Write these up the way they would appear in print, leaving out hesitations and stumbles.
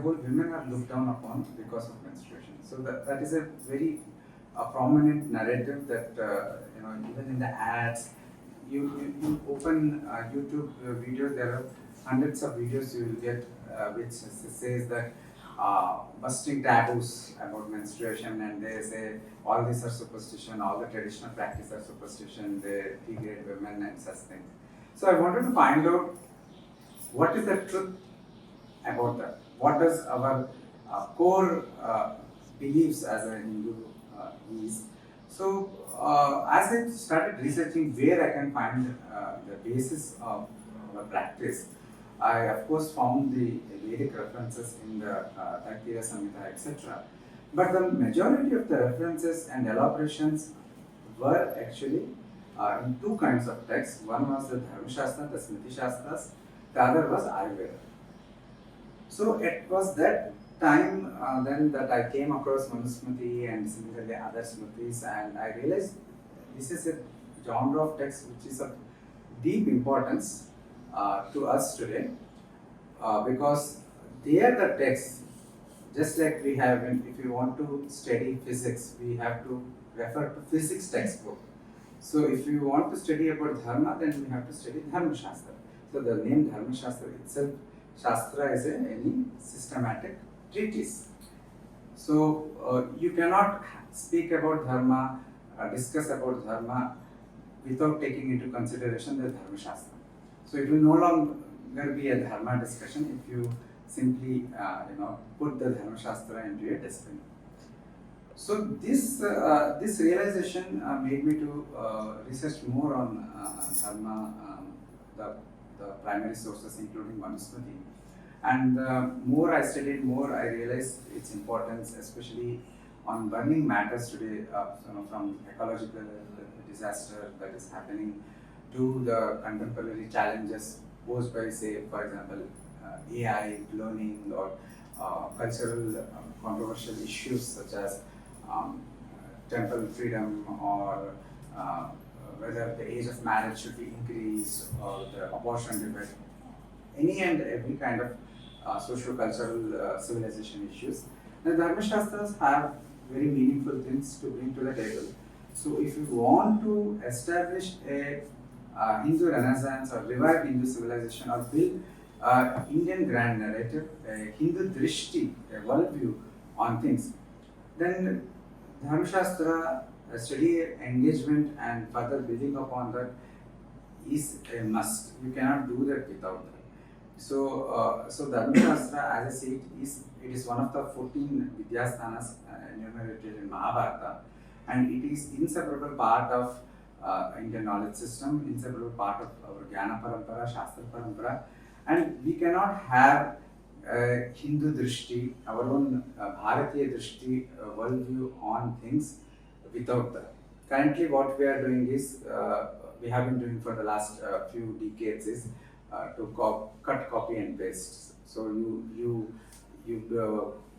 whole, women are looked down upon because of menstruation. So that is a very prominent narrative that even in the ads, you open YouTube videos, there are hundreds of videos you will get which says that busting taboos about menstruation, and they say all these are superstition, all the traditional practices are superstition, they degrade women and such things. So I wanted to find out what is the truth about that. What does our core beliefs as a Hindu is? So as I started researching where I can find the basis of our practice, I of course found the Vedic references in the Taktira Samhita, etc. But the majority of the references and elaborations were actually in two kinds of texts. One was the Dharmashastra, the Smriti Shastras, the other was Ayurveda. So it was that time then that I came across Manusmriti and similarly other Smritis, and I realized this is a genre of text which is of deep importance to us today because they are the texts, just like we have, if you want to study physics, we have to refer to physics textbook. So if you want to study about Dharma, then we have to study Dharmashastra. So the name Dharmashastra itself, Shastra is any systematic treatise. So you cannot speak about Dharma, discuss about Dharma without taking into consideration the Dharmashastra. So it will no longer be a Dharma discussion if you simply put the Dharmashastra into a dustbin. So this realization made me to research more on Dharma, the primary sources including Manusmriti. And more I studied, more I realized its importance, especially on burning matters today, from ecological disaster that is happening to the contemporary challenges posed by, say, for example, AI, cloning, or cultural controversial issues such as temple freedom, or whether the age of marriage should be increased, or the abortion debate, any and every kind of socio-cultural civilization issues. The Dharmashastras have very meaningful things to bring to the table. So if you want to establish a Hindu Renaissance or revive Hindu civilization or build Indian grand narrative, a Hindu drishti, a worldview on things, then Dharmashastra, study, engagement, and further building upon that is a must. You cannot do that without that. So, Dharmashastra, as I say, it is one of the 14 Vidyasthanas enumerated in Mahabharata, and it is inseparable part of Indian knowledge system, inseparable part of our Jnana Parampara, Shastra Parampara, and we cannot have Hindu drishti, our own Bharatiya drishti, worldview on things without that. Currently, what we are doing is, we have been doing for the last few decades is to cut, copy, and paste. So you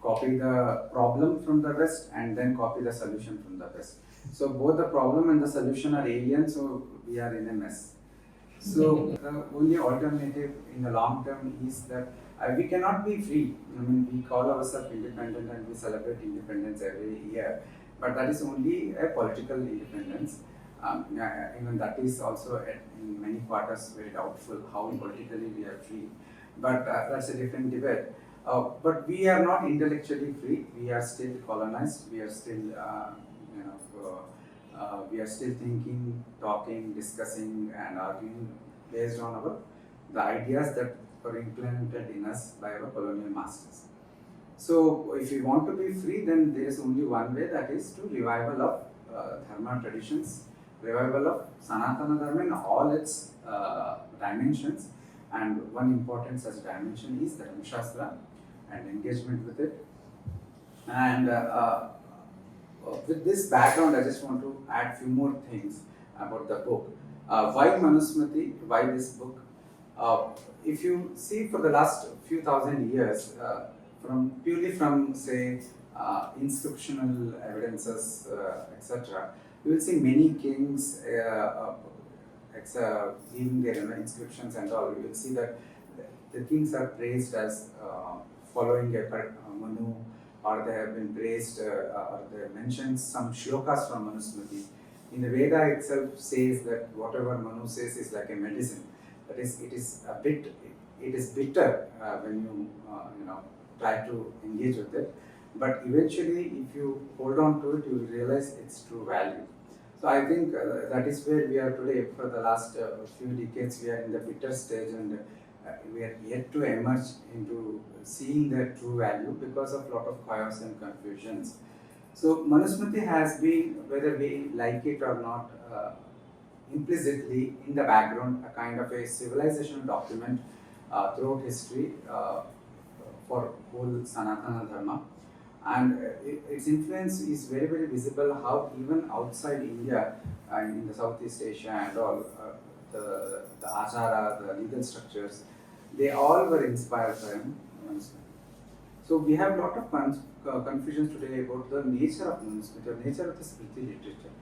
copy the problem from the West and then copy the solution from the West. So both the problem and the solution are alien, so we are in a mess. So the only alternative in the long term is that we cannot be free. I mean, we call ourselves independent and we celebrate independence every year, but that is only a political independence. Even that is also in many quarters very doubtful how politically we are free. But that's a different debate. But we are not intellectually free. We are still colonized. We are still, we are still thinking, talking, discussing, and arguing based on the ideas that were implemented in us by our colonial masters. So, if we want to be free, then there is only one way, that is to revival of Dharma traditions, revival of Sanatana Dharma in all its dimensions, and one important such dimension is Dharmashastra and engagement with it. And with this background, I just want to add few more things about the book. Why Manusmriti? Why this book? If you see, for the last few thousand years, purely from say inscriptional evidences, etc., you will see many kings leaving their inscriptions and all. You will see that the kings are praised as following Manu, or they have been praised, or they mentioned some shlokas from Manusmriti. In the Veda itself says that whatever Manu says is like a medicine. That is, it is bitter when you know try to engage with it. But eventually, if you hold on to it, you will realize its true value. So I think that is where we are today. For the last few decades, we are in the bitter stage, and we are yet to emerge into seeing their true value because of a lot of chaos and confusions. So Manusmriti has been, whether we like it or not, implicitly in the background, a kind of a civilizational document throughout history for whole Sanatana Dharma. And its influence is very, very visible how even outside India, in the Southeast Asia and all, the achara, the legal structures, they all were inspired by Manusmriti. So we have a lot of confusions today about the nature of Manusmriti, the nature of the Smriti literature.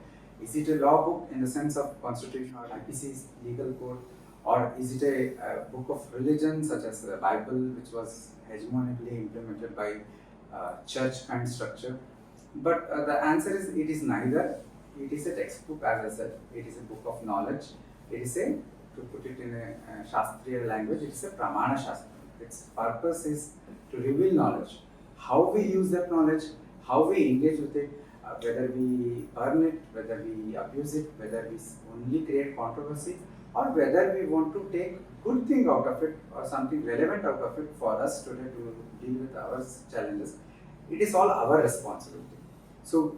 Is it a law book in the sense of constitution or IPC's legal code, or is it a book of religion such as the Bible, which was hegemonically implemented by church kind structure? But the answer is, it is neither. It is a textbook, as I said. It is a book of knowledge. It is to put it in a Shastriya language, it is a pramāṇa-śāstra. Its purpose is to reveal knowledge. How we use that knowledge, how we engage with it, whether we earn it, whether we abuse it, whether we only create controversy, or whether we want to take good thing out of it or something relevant out of it for us today to deal with our challenges. It is all our responsibility. So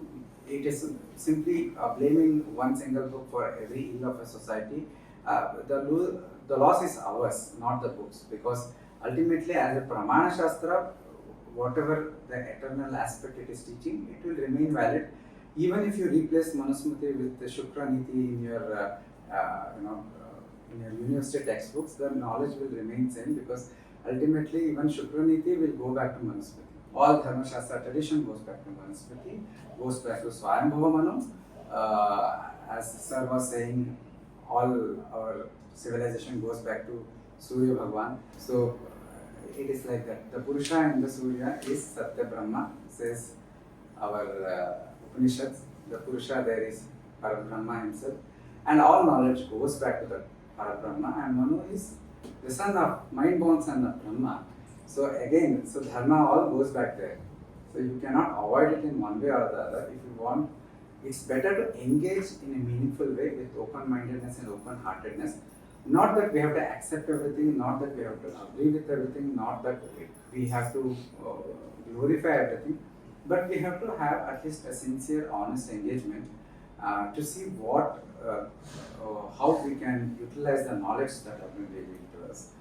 it is simply blaming one single book for every ill of a society. The loss is ours, not the books, because ultimately, as a pramāṇa-śāstra, whatever the eternal aspect it is teaching, it will remain valid. Even if you replace Manusmriti with the Shukra-niti in your in your university textbooks, the knowledge will remain same, because ultimately even Shukra-niti will go back to Manusmriti. All Dharmashastra tradition goes back to Manusmriti, goes back to Swayambhava Manu. As Sir was saying, all our civilization goes back to Surya Bhagwan. So it is like that. The Purusha in the Surya is Satya Brahma, says our Upanishads. The Purusha there is Parabrahma himself. And all knowledge goes back to the Parabrahma, and Manu is the son of, mind-born son of Brahma. So again, so Dharma all goes back there. So you cannot avoid it in one way or the other. If you want, it's better to engage in a meaningful way with open-mindedness and open-heartedness. Not that we have to accept everything, not that we have to agree with everything, not that we have to glorify everything, but we have to have at least a sincere, honest engagement to see what, how we can utilize the knowledge that have been revealed to us.